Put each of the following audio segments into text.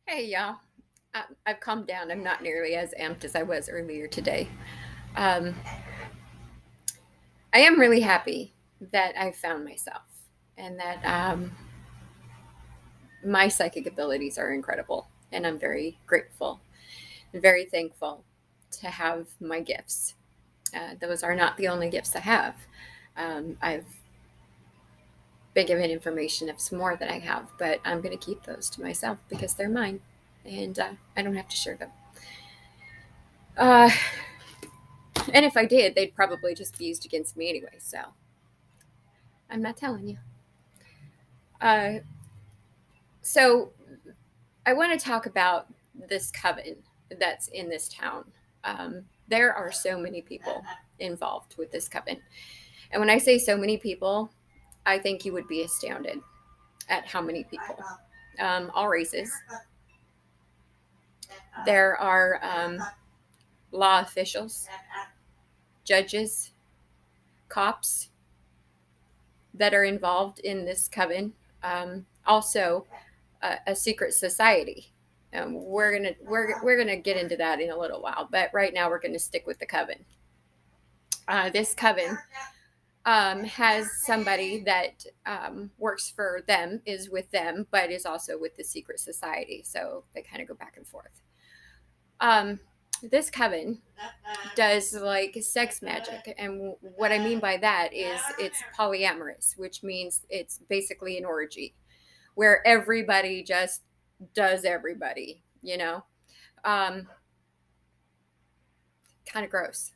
Hey, y'all. I've calmed down. I'm not nearly as amped as I was earlier today. Um, I am really happy that I found myself and that my psychic abilities are incredible. And I'm very grateful and very thankful to have my gifts. Those are not the only gifts I have. I've been given information of some more that I have, but I'm going to keep those to myself because they're mine and I don't have to share them. Uh, And if I did, they'd probably just be used against me anyway. So I'm not telling you. Uh, so I want to talk about this coven that's in this town. There are so many people involved with this coven. And when I say so many people, I think you would be astounded at how many people. All races. There are law officials, judges, cops that are involved in this coven. Also, a secret society. We're gonna get into that in a little while, but right now we're gonna stick with the coven. This coven has somebody that works for them, is with them, but is also with the secret society. So they kind of go back and forth. Um, this coven does like sex magic, and what I mean by that is it's polyamorous, which means it's basically an orgy where everybody just does everybody, Um, kind of gross.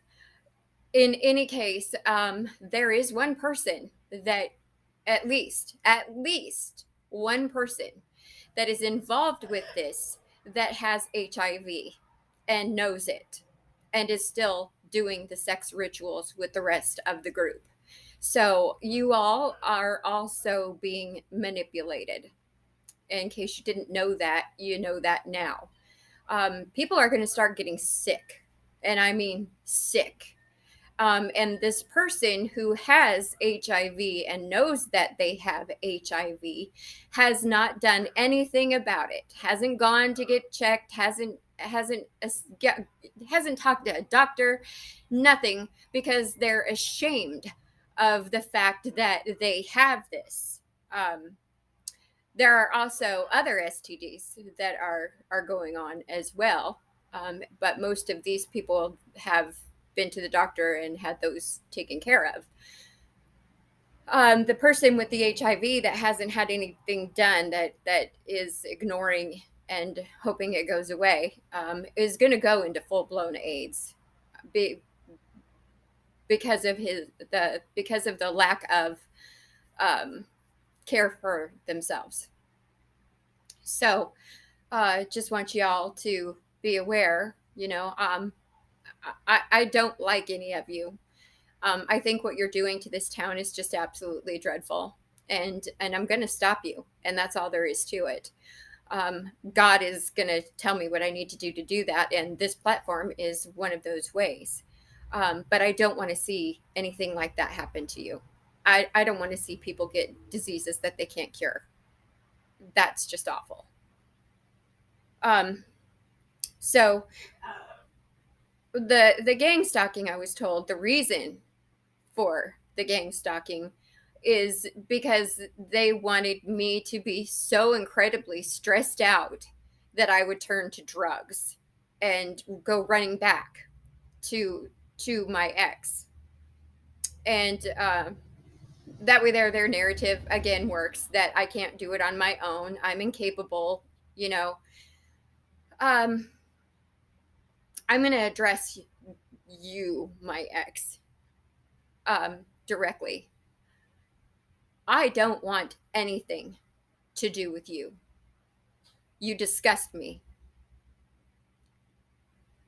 In any case, there is one person that at least one person that is involved with this that has HIV and knows it and is still doing the sex rituals with the rest of the group. So you all are also being manipulated. In case you didn't know that, you know that now. People are going to start getting sick, and I mean sick. And this person who has HIV and knows that they have HIV has not done anything about it. Hasn't gone to get checked. Hasn't talked to a doctor. Nothing, because they're ashamed of the fact that they have this. Um, there are also other STDs that are going on as well, but most of these people have been to the doctor and had those taken care of. The person with the HIV that hasn't had anything done, that is ignoring and hoping it goes away, is going to go into full blown AIDS, be, because of the lack of um, care for themselves. So just want y'all to be aware. I don't like any of you. I think what you're doing to this town is just absolutely dreadful, and I'm going to stop you, and that's all there is to it. God is going to tell me what I need to do that, and this platform is one of those ways. But I don't want to see anything like that happen to you. I don't want to see people get diseases that they can't cure. That's just awful. Um, so the gang stalking, I was told the reason for the gang stalking is because they wanted me to be so incredibly stressed out that I would turn to drugs and go running back to my ex. And that way their narrative again works, that I can't do it on my own, I'm incapable, you know. um I'm going to address you, my ex, directly. I don't want anything to do with you. You disgust me.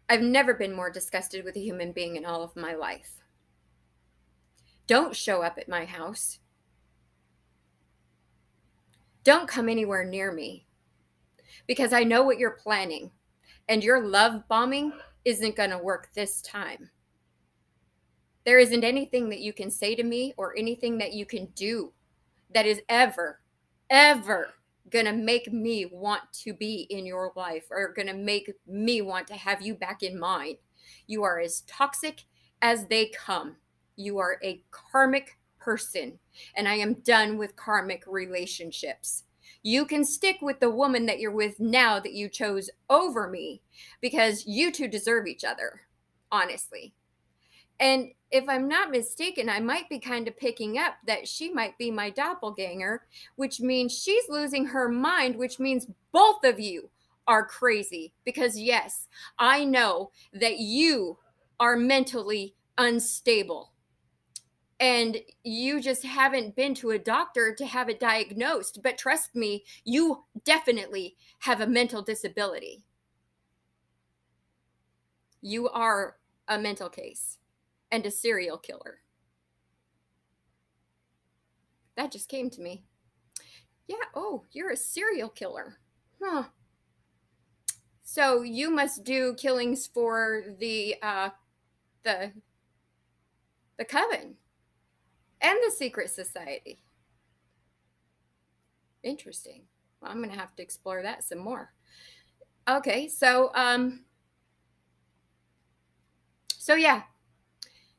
I've never been more disgusted with a human being in all of my life. Don't show up at my house. Don't come anywhere near me, because I know what you're planning, and your love bombing isn't going to work this time. There isn't anything that you can say to me or anything that you can do that is ever, ever gonna make me want to be in your life or gonna make me want to have you back in mine. You are as toxic as they come. You are a karmic person, and I am done with karmic relationships. You can stick with the woman that you're with now that you chose over me because you two deserve each other, honestly. And if I'm not mistaken, I might be kind of picking up that she might be my doppelganger, which means she's losing her mind, which means both of you are crazy. Because, yes, I know that you are mentally unstable and you just haven't been to a doctor to have it diagnosed. But trust me, you definitely have a mental disability. You are a mental case and a serial killer. That just came to me. Yeah, oh, you're a serial killer. Huh. So you must do killings for the the coven and the secret society. Interesting. Well, I'm gonna have to explore that some more. Okay, so yeah,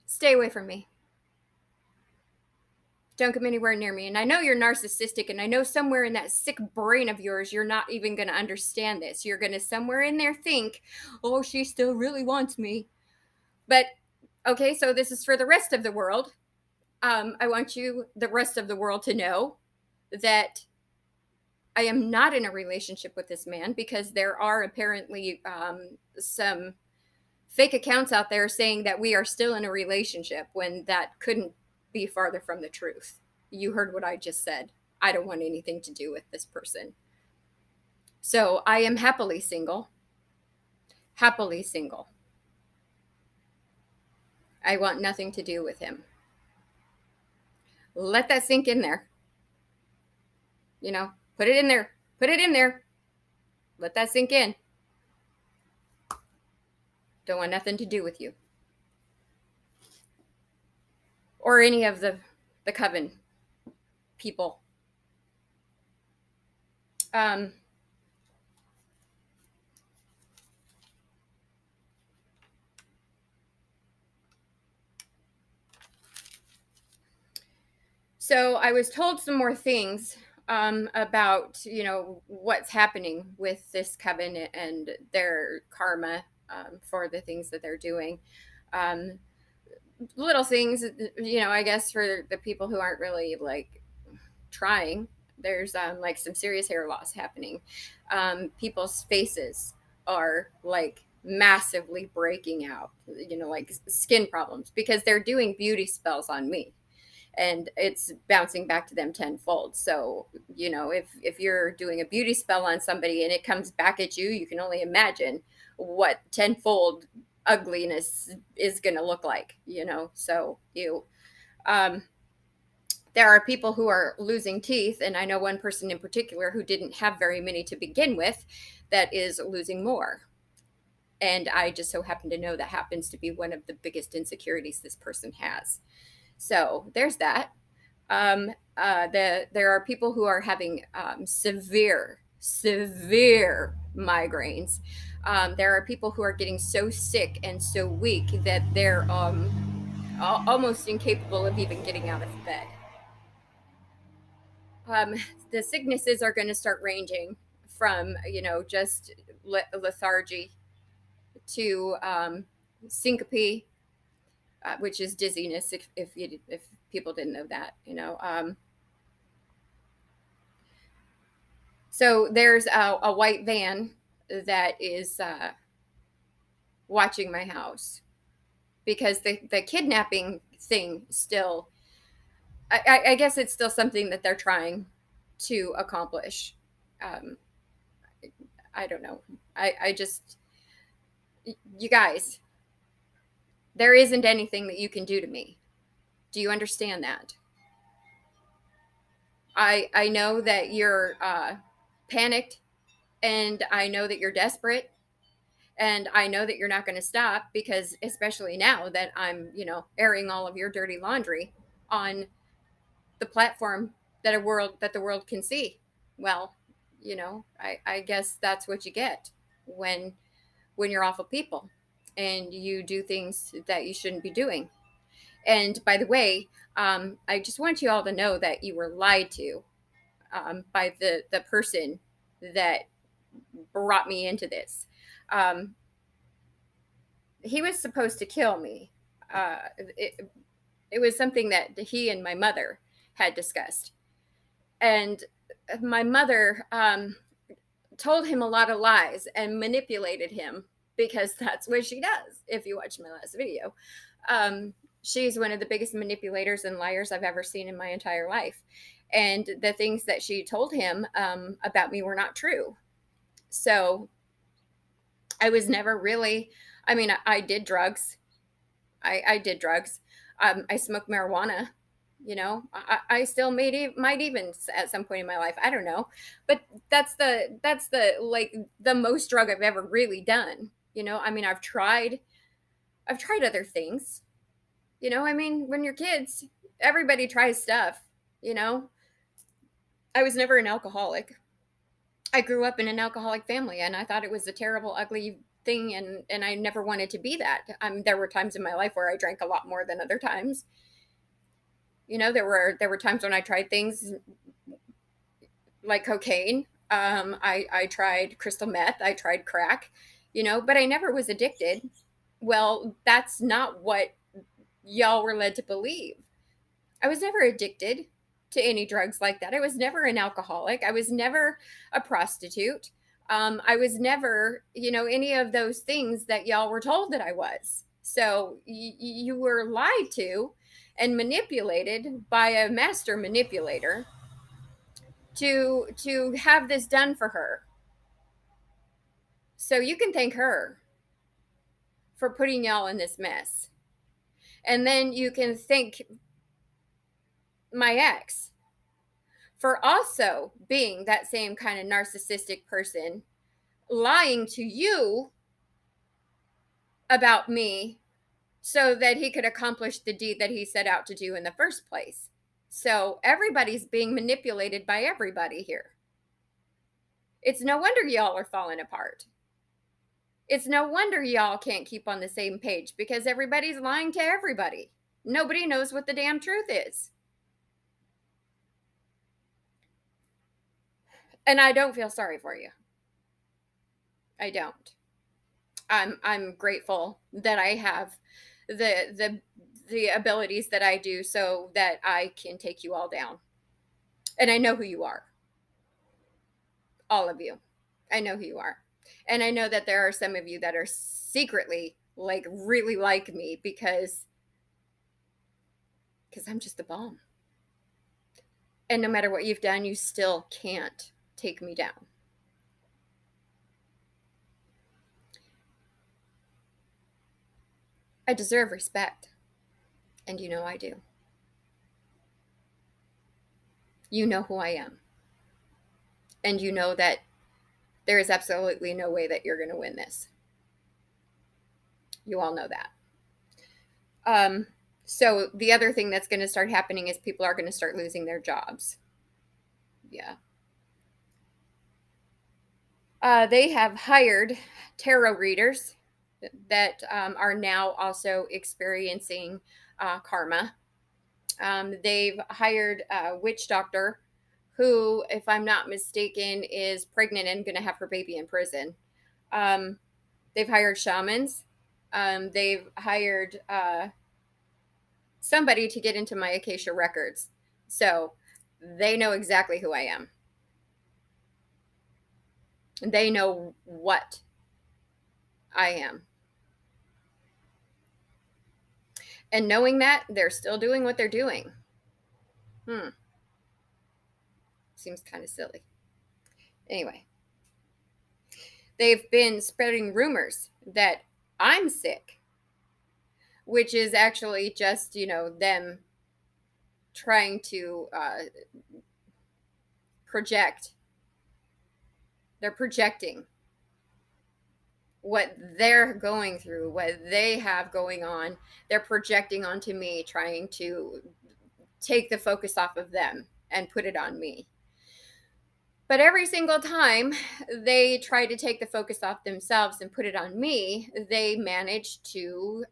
stay away from me. Don't come anywhere near me. And I know you're narcissistic, and I know somewhere in that sick brain of yours, you're not even going to understand this. You're going to somewhere in there think, oh, she still really wants me. But okay, so this is for the rest of the world. I want you, the rest of the world, to know that I am not in a relationship with this man because there are apparently some fake accounts out there saying that we are still in a relationship when that couldn't be farther from the truth. You heard what I just said. I don't want anything to do with this person. So I am happily single. Happily single. I want nothing to do with him. Let that sink in there. You know, put it in there. Put it in there. Let that sink in. Don't want nothing to do with you. Or any of the coven people. Um, so I was told some more things about what's happening with this coven and their karma for the things that they're doing. Um, Little things, I guess for the people who aren't really like trying. There's like some serious hair loss happening. People's faces are like massively breaking out, like skin problems because they're doing beauty spells on me and it's bouncing back to them tenfold. So, if you're doing a beauty spell on somebody and it comes back at you, you can only imagine what tenfold ugliness is going to look like, So, um, there are people who are losing teeth, and I know one person in particular who didn't have very many to begin with that is losing more. And I just so happen to know that happens to be one of the biggest insecurities this person has. So there's that. There are people who are having severe migraines. There are people who are getting so sick and so weak that they're almost incapable of even getting out of bed. um, the sicknesses are going to start ranging from just lethargy to syncope, which is dizziness. If people didn't know that, so there's a white van that is watching my house because the kidnapping thing still. I guess it's still something that they're trying to accomplish. Um, I don't know. I just, you guys, there isn't anything that you can do to me. Do you understand that? I know that you're panicked, and I know that you're desperate, and I know that you're not going to stop because, especially now that I'm, airing all of your dirty laundry on the platform that the world can see. Well, I guess that's what you get when you're awful people and you do things that you shouldn't be doing. And by the way, I just want you all to know that you were lied to, by the person that brought me into this. Um, he was supposed to kill me. It was something that he and my mother had discussed. And my mother told him a lot of lies and manipulated him, because that's what she does. If you watch my last video, um, she's one of the biggest manipulators and liars I've ever seen in my entire life. And the things that she told him about me were not true. So I was never really, I mean, I did drugs. I did drugs. I smoked marijuana. I still might even at some point in my life. I don't know, but that's the like the most drug I've ever really done. I mean, I've tried other things. I mean, when you're kids, everybody tries stuff. You know, I was never an alcoholic. I grew up in an alcoholic family, and I thought it was a terrible, ugly thing, and I never wanted to be that. There were times in my life where I drank a lot more than other times. There were times when I tried things like cocaine. I tried crystal meth. I tried crack. But I never was addicted. Well, that's not what y'all were led to believe. I was never addicted to any drugs like that. I was never an alcoholic. I was never a prostitute. I was never, any of those things that y'all were told that I was. So you were lied to and manipulated by a master manipulator to have this done for her. So you can thank her for putting y'all in this mess. And then you can thank my ex for also being that same kind of narcissistic person, lying to you about me so that he could accomplish the deed that he set out to do in the first place. So everybody's being manipulated by everybody here. It's no wonder y'all are falling apart. It's no wonder y'all can't keep on the same page, because everybody's lying to everybody. Nobody knows what the damn truth is. And I don't feel sorry for you. I don't. I'm grateful that I have the abilities that I do, so that I can take you all down. And I know who you are. All of you. I know who you are. And I know that there are some of you that are secretly like really like me, because I'm just the bomb. And no matter what you've done, you still can't take me down. I deserve respect. And you know I do. You know who I am. And you know that there is absolutely no way that you're going to win this. You all know that. So the other thing that's going to start happening is people are going to start losing their jobs. Yeah. They have hired tarot readers that are now also experiencing karma. They've hired a witch doctor who, if I'm not mistaken, is pregnant and going to have her baby in prison. They've hired shamans. They've hired somebody to get into my Acacia records. So they know exactly who I am. They know what I am. And knowing that, they're still doing what they're doing. Seems kind of silly. Anyway, they've been spreading rumors that I'm sick, which is actually just, them trying to project. They're projecting what they're going through, what they have going on. They're projecting onto me, trying to take the focus off of them and put it on me. But every single time they try to take the focus off themselves and put it on me, they manage to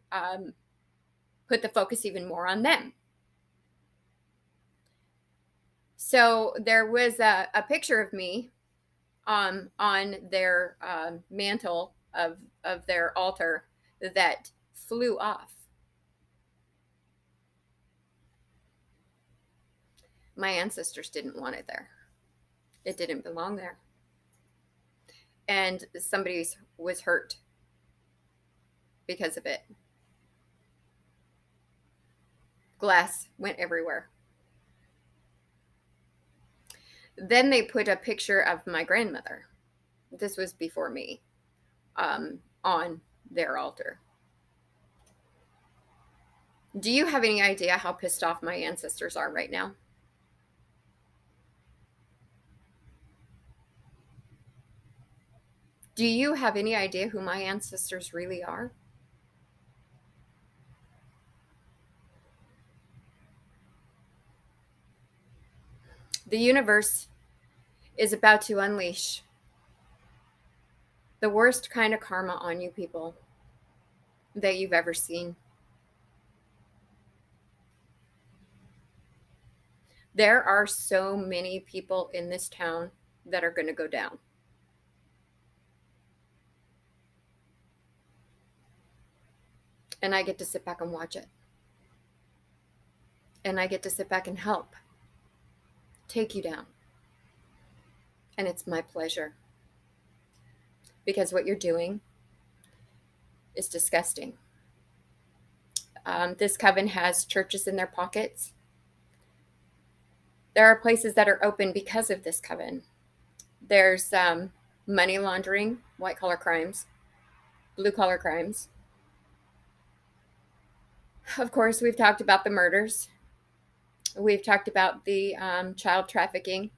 put the focus even more on them. So there was a picture of me on their mantle of their altar that flew off. My ancestors didn't want it there. It didn't belong there. And somebody was hurt because of it. Glass went everywhere. Then they put a picture of my grandmother. This was before me, on their altar. Do you have any idea how pissed off my ancestors are right now? Do you have any idea who my ancestors really are? The universe is about to unleash the worst kind of karma on you people that you've ever seen. There are so many people in this town that are going to go down. And I get to sit back and watch it. And I get to sit back and help take you down. And it's my pleasure. Because what you're doing is disgusting. This coven has churches in their pockets. There are places that are open because of this coven. There's money laundering, white collar crimes, blue collar crimes. Of course, we've talked about the murders. We've talked about the child trafficking.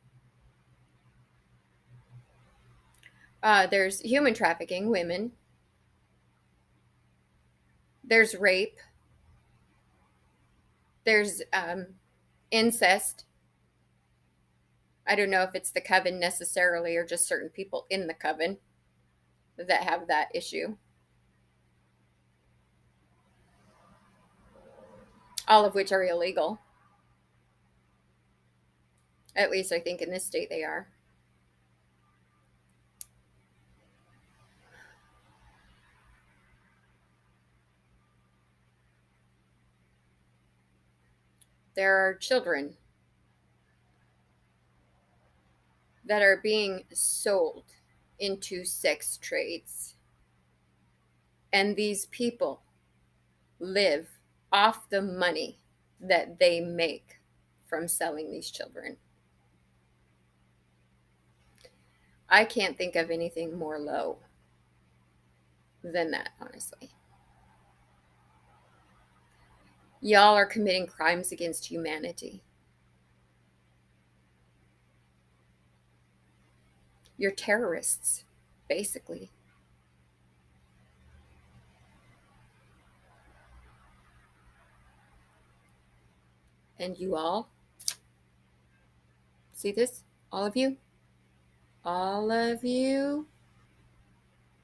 There's human trafficking, women. There's rape. There's incest. I don't know if it's the coven necessarily or just certain people in the coven that have that issue. All of which are illegal. At least I think in this state they are. There are children that are being sold into sex trades. And these people live off the money that they make from selling these children. I can't think of anything more low than that, honestly. Y'all are committing crimes against humanity. You're terrorists, basically. And you all see this? All of you? All of you?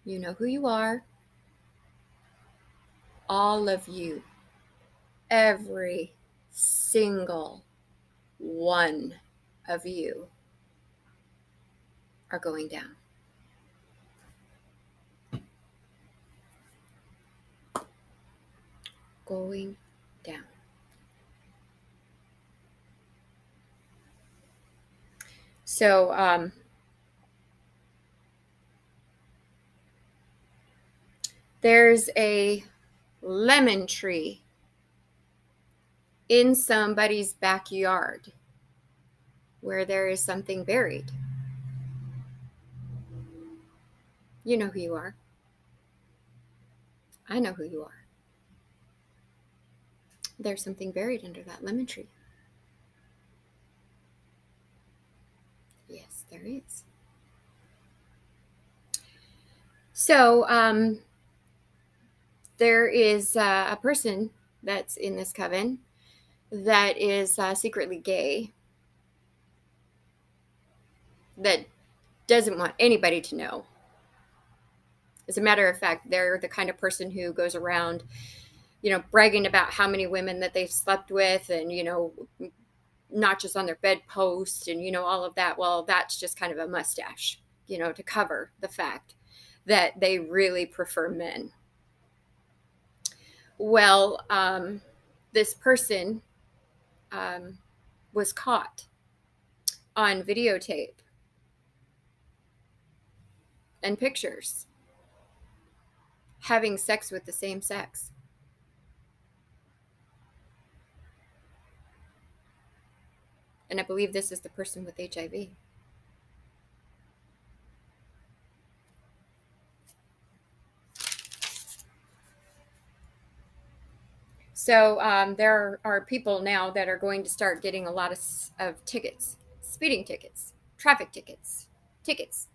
You know who you are. All of you. Every single one of you are going down. Going down. So, there's a lemon tree in somebody's backyard where there is something buried. You know who you are. I know who you are. There's something buried under that lemon tree. Yes, there is. So, there is a person that's in this coven that is secretly gay. that doesn't want anybody to know. As a matter of fact, they're the kind of person who goes around, bragging about how many women that they've slept with, and, notches on their bedpost, and, all of that. Well, that's just kind of a mustache, to cover the fact that they really prefer men. Well, this person was caught on videotape and pictures having sex with the same sex. And I believe this is the person with HIV. So there are people now that are going to start getting a lot of tickets, speeding tickets, traffic tickets, ticket.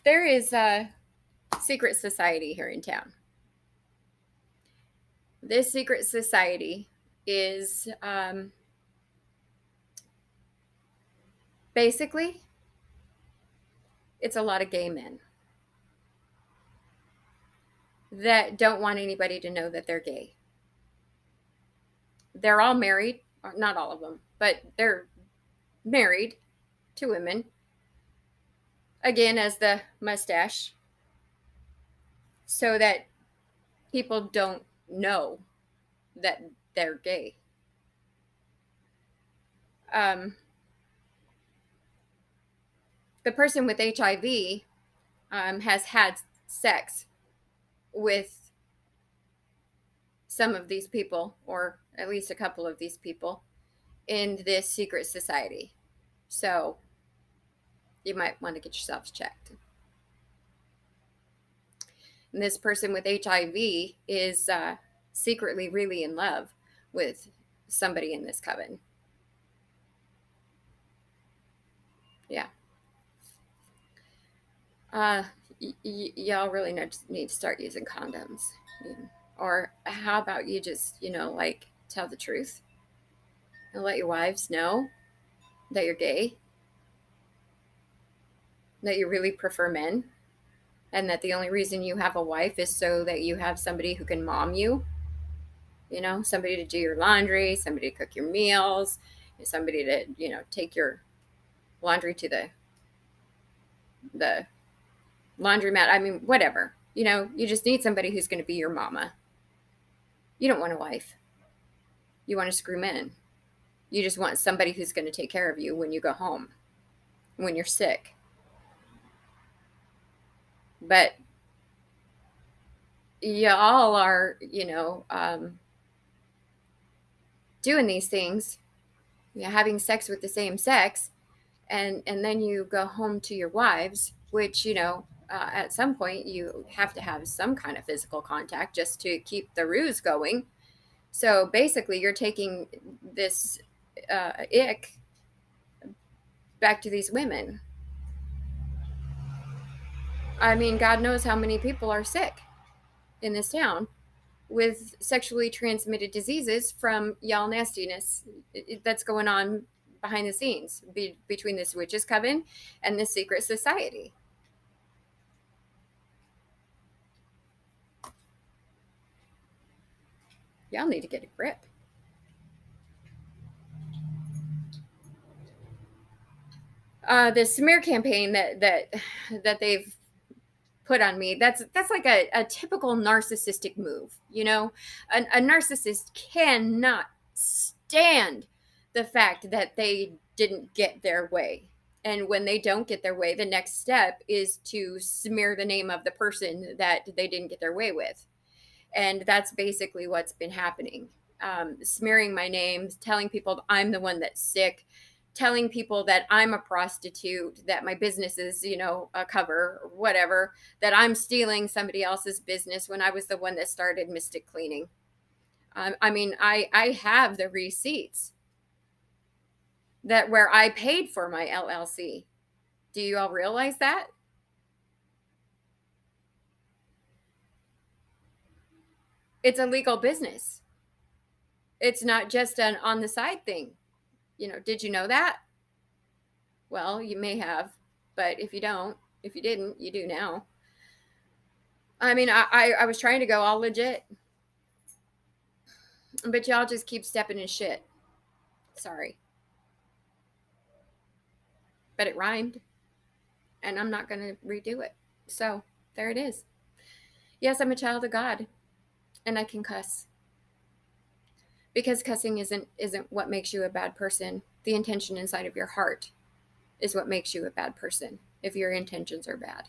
There is a secret society here in town. This secret society is basically, it's a lot of gay men that don't want anybody to know that they're gay. They're all married, or not all of them, but they're married to women. Again, as the mustache, so that people don't know that they're gay. The person with HIV has had sex with some of these people, or at least a couple of these people, in this secret society. So you might want to get yourselves checked. And this person with HIV is secretly really in love with somebody in this coven. Yeah. Y'all really need to start using condoms. Or how about you just, tell the truth and let your wives know that you're gay, that you really prefer men, and that the only reason you have a wife is so that you have somebody who can mom you, somebody to do your laundry, somebody to cook your meals, somebody to, take your laundry to the laundromat. I mean, whatever. You just need somebody who's going to be your mama. You don't want a wife. You want to screw men. You just want somebody who's going to take care of you when you go home, when you're sick. But y'all are, doing these things, having sex with the same sex, and then you go home to your wives, which, at some point you have to have some kind of physical contact just to keep the ruse going. So basically you're taking this ick back to these women. I mean, God knows how many people are sick in this town with sexually transmitted diseases from y'all nastiness that's going on behind the scenes between this witches coven and this secret society. Y'all need to get a grip. The smear campaign that they've put on me, that's like a typical narcissistic move. A narcissist cannot stand the fact that they didn't get their way. And when they don't get their way, the next step is to smear the name of the person that they didn't get their way with. And that's basically what's been happening. Smearing my name, telling people I'm the one that's sick, telling people that I'm a prostitute, that my business is, a cover or whatever, that I'm stealing somebody else's business when I was the one that started Mystic Cleaning. I mean, I have the receipts that where I paid for my LLC. Do you all realize that? It's a legal business. It's not just an on the side thing. Did you know that? Well, you may have, but if you didn't, you do now. I mean, I was trying to go all legit, but y'all just keep stepping in shit. Sorry. But it rhymed, and I'm not going to redo it. So there it is. Yes, I'm a child of God, and I can cuss. Because cussing isn't what makes you a bad person. The intention inside of your heart is what makes you a bad person if your intentions are bad.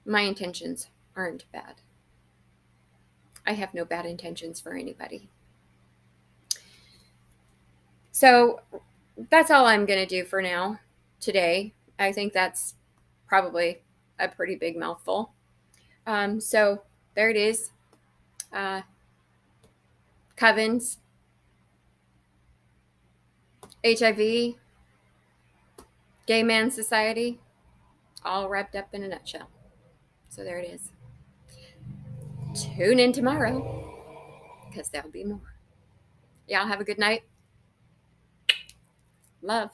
My intentions aren't bad. I have no bad intentions for anybody. So that's all I'm going to do for now today. I think that's probably a pretty big mouthful. So there it is. Covens, HIV, Gay Man Society, all wrapped up in a nutshell. So there it is. Tune in tomorrow because there'll be more. Y'all have a good night. Love.